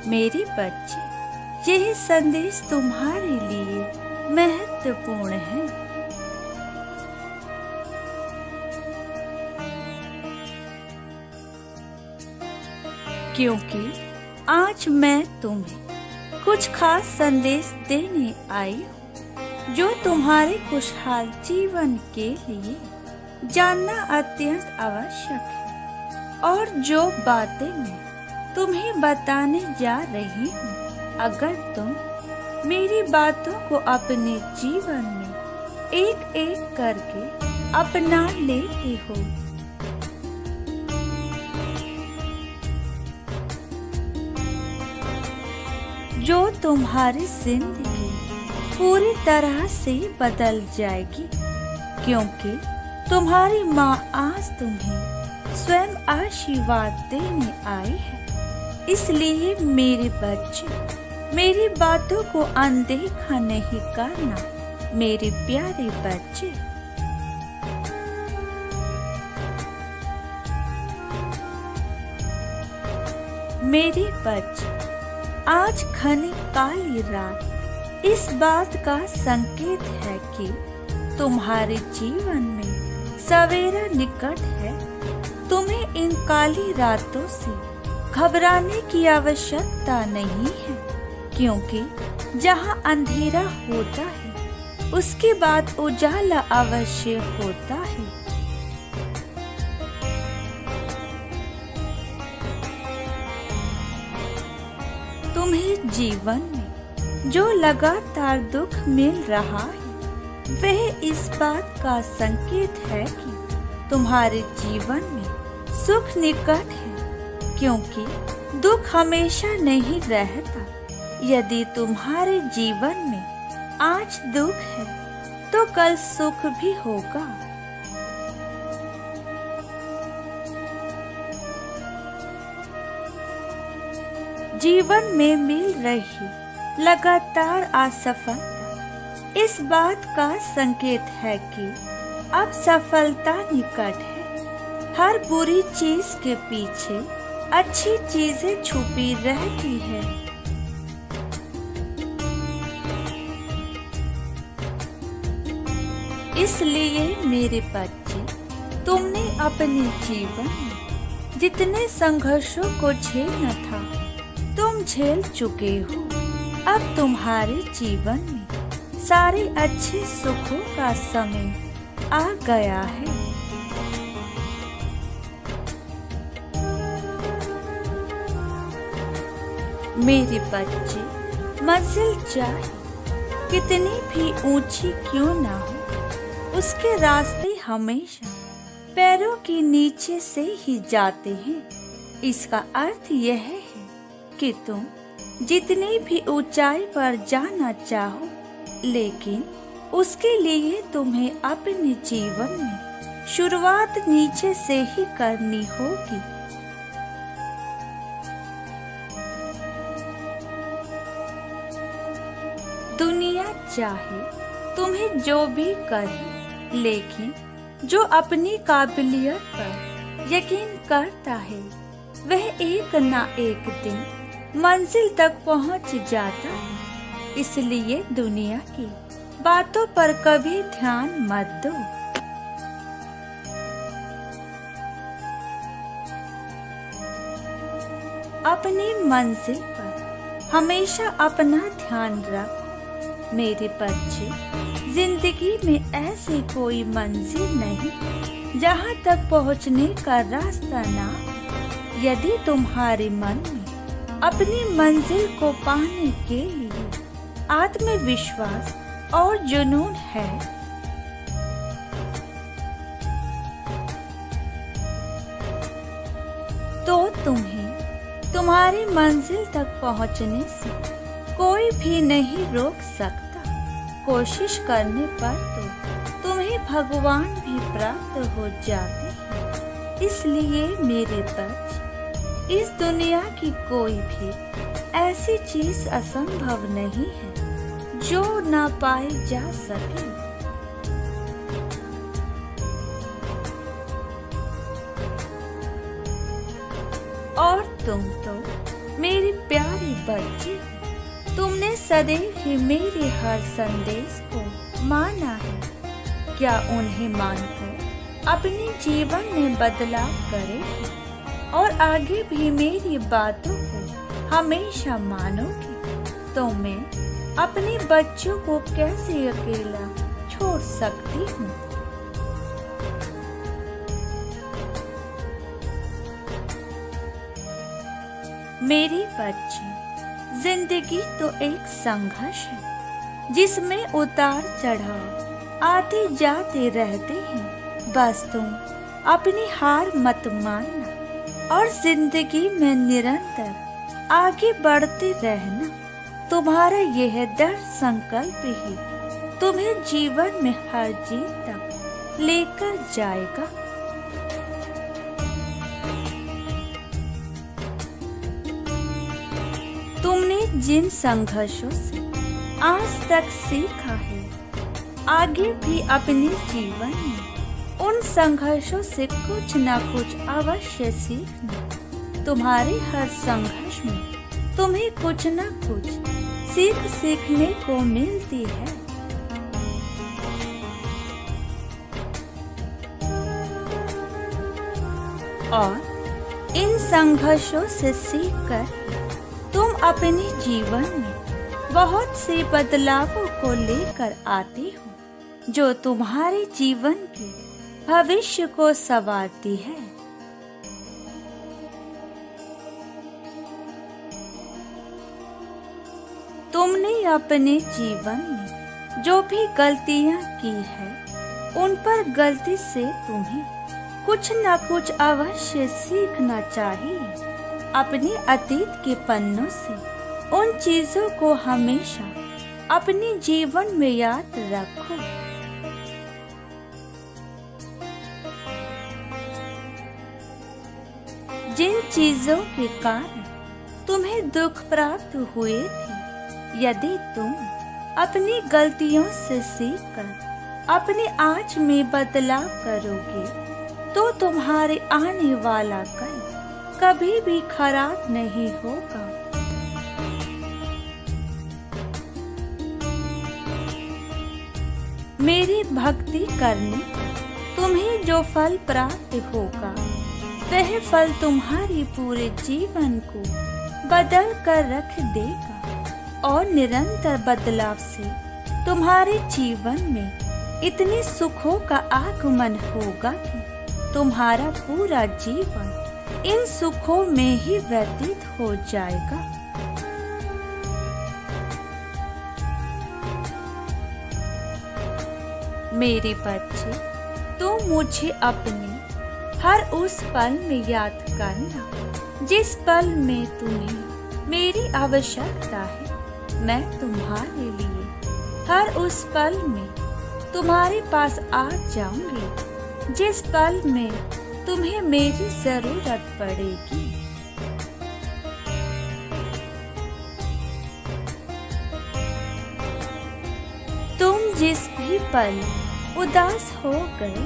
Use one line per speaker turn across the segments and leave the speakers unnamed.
मेरे बच्चे, यह संदेश तुम्हारे लिए महत्वपूर्ण है। क्योंकि आज मैं तुम्हें कुछ खास संदेश देने आई हूँ जो तुम्हारे खुशहाल जीवन के लिए जानना अत्यंत आवश्यक है। और जो बातें मैं तुम्हें बताने जा रही हूँ, अगर तुम मेरी बातों को अपने जीवन में एक एक करके अपना लेते हो, जो तुम्हारी जिंदगी पूरी तरह से बदल जाएगी। क्योंकि तुम्हारी माँ आज तुम्हें स्वयं आशीर्वाद देने आई है। इसलिए मेरे बच्चे, मेरी बातों को अनदेखा नहीं करना। मेरे प्यारे बच्चे, मेरे बच्चे, आज घनी काली रात इस बात का संकेत है कि तुम्हारे जीवन में सवेरा निकट है। तुम्हें इन काली रातों से घबराने की आवश्यकता नहीं है, क्योंकि जहाँ अंधेरा होता है उसके बाद उजाला अवश्य होता है। तुम्हें जीवन में जो लगातार दुख मिल रहा है, वह इस बात का संकेत है कि तुम्हारे जीवन में सुख निकट है। क्योंकि दुख हमेशा नहीं रहता। यदि तुम्हारे जीवन में आज दुख है, तो कल सुख भी होगा। जीवन में मिल रही लगातार असफलता इस बात का संकेत है कि अब सफलता निकट है। हर बुरी चीज के पीछे अच्छी चीजें छुपी रहती है। इसलिए मेरे बच्चे, तुमने अपने जीवन में जितने संघर्षों को झेलना था, तुम झेल चुके हो। अब तुम्हारे जीवन में सारे अच्छे सुखों का समय आ गया है। मेरे बच्चे, मंजिल चाहे कितनी भी ऊंची क्यों ना हो, उसके रास्ते हमेशा पैरों के नीचे से ही जाते हैं। इसका अर्थ यह है कि तुम जितनी भी ऊंचाई पर जाना चाहो, लेकिन उसके लिए तुम्हें अपने जीवन में शुरुआत नीचे से ही करनी होगी। दुनिया चाहे तुम्हें जो भी करे, लेकिन जो अपनी काबिलियत पर यकीन करता है, वह एक ना एक दिन मंजिल तक पहुंच जाता है। इसलिए दुनिया की बातों पर कभी ध्यान मत दो। अपनी मंजिल पर हमेशा अपना ध्यान रख। मेरे बच्चे, जिंदगी में ऐसी कोई मंजिल नहीं जहां तक पहुंचने का रास्ता ना। यदि तुम्हारे मन में अपनी मंजिल को पाने के लिए आत्मविश्वास और जुनून है, तो तुम्हें तुम्हारी मंजिल तक पहुंचने से कोई भी नहीं रोक सकता। कोशिश करने पर तो तुम्हें भगवान भी प्राप्त हो जाते हैं। इसलिए मेरे बच्चे, इस दुनिया की कोई भी ऐसी चीज असंभव नहीं है जो ना पाई जा सके। और तुम तो मेरे प्यारे बच्चे, तुमने सदैव ही मेरे हर संदेश को माना है। क्या उन्हें मानकर अपने जीवन में बदलाव करें और आगे भी मेरी बातों को हमेशा मानोगे, तो मैं अपने बच्चों को कैसे अकेला छोड़ सकती हूँ। मेरे बच्चे, जिंदगी तो एक संघर्ष है जिसमें उतार चढ़ाव आते जाते रहते हैं। बस तुम अपनी हार मत मानना और जिंदगी में निरंतर आगे बढ़ते रहना। तुम्हारा यह दृढ़ संकल्प ही तुम्हें जीवन में हर जीत तक लेकर जाएगा। तुमने जिन संघर्षों से आज तक सीखा है, आगे भी अपने जीवन में उन संघर्षों से कुछ न कुछ अवश्य सीखना। तुम्हारे हर संघर्ष में तुम्हें कुछ न कुछ सीखने को मिलती है। और इन संघर्षों से सीखकर तुम अपने जीवन में बहुत से बदलावों को लेकर आते हो जो तुम्हारे जीवन के भविष्य को संवारती है। तुमने अपने जीवन में जो भी गलतियां की है, उन पर गलती से तुम्हें कुछ न कुछ अवश्य सीखना चाहिए। अपने अतीत के पन्नों से उन चीजों को हमेशा अपने जीवन में याद रखो। जिन चीजों के कारण तुम्हें दुख प्राप्त हुए थे, यदि तुम अपनी गलतियों से सीखकर अपने आज में बदलाव करोगे, तो तुम्हारे आने वाला कल कभी भी खराब नहीं होगा। मेरी भक्ति करने पर तुम्हें जो फल प्राप्त होगा, वह फल तुम्हारे पूरे जीवन को बदल कर रख देगा और निरंतर बदलाव से तुम्हारे जीवन में इतने सुखों का आगमन होगा कि तुम्हारा पूरा जीवन इन सुखों में ही व्यतीत हो जाएगा। मेरे बच्चे, तुम मुझे अपने हर उस पल में याद करना जिस पल में तुम्हें मेरी आवश्यकता है। मैं तुम्हारे लिए हर उस पल में तुम्हारे पास आ जाऊंगी जिस पल में तुम्हें मेरी जरूरत पड़ेगी। तुम जिस भी पल उदास हो गए,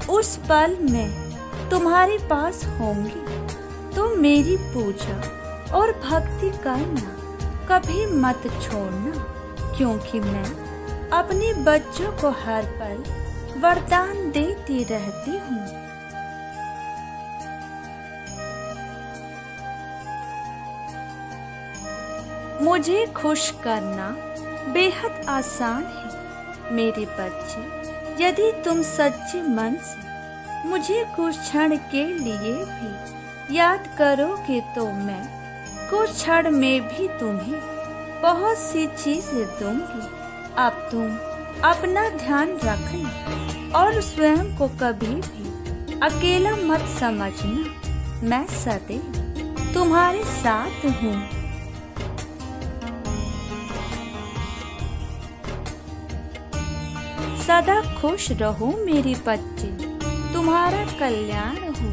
उस पल में तुम्हारे पास होंगी। तुम मेरी पूजा और भक्ति करना कभी मत छोड़ना, क्योंकि मैं अपने बच्चों को हर पल वरदान देती रहती हूँ। मुझे खुश करना बेहद आसान है। मेरे बच्चे, यदि तुम सच्चे मन से मुझे कुछ क्षण के लिए भी याद करोगे, तो मैं कुछ क्षण में भी तुम्हें बहुत सी चीजें दूंगी। अब तुम अपना ध्यान रखना और स्वयं को कभी भी अकेला मत समझना। मैं सदैव तुम्हारे साथ हूँ। सदा खुश रहो मेरे बच्चे, तुम्हारा कल्याण हो।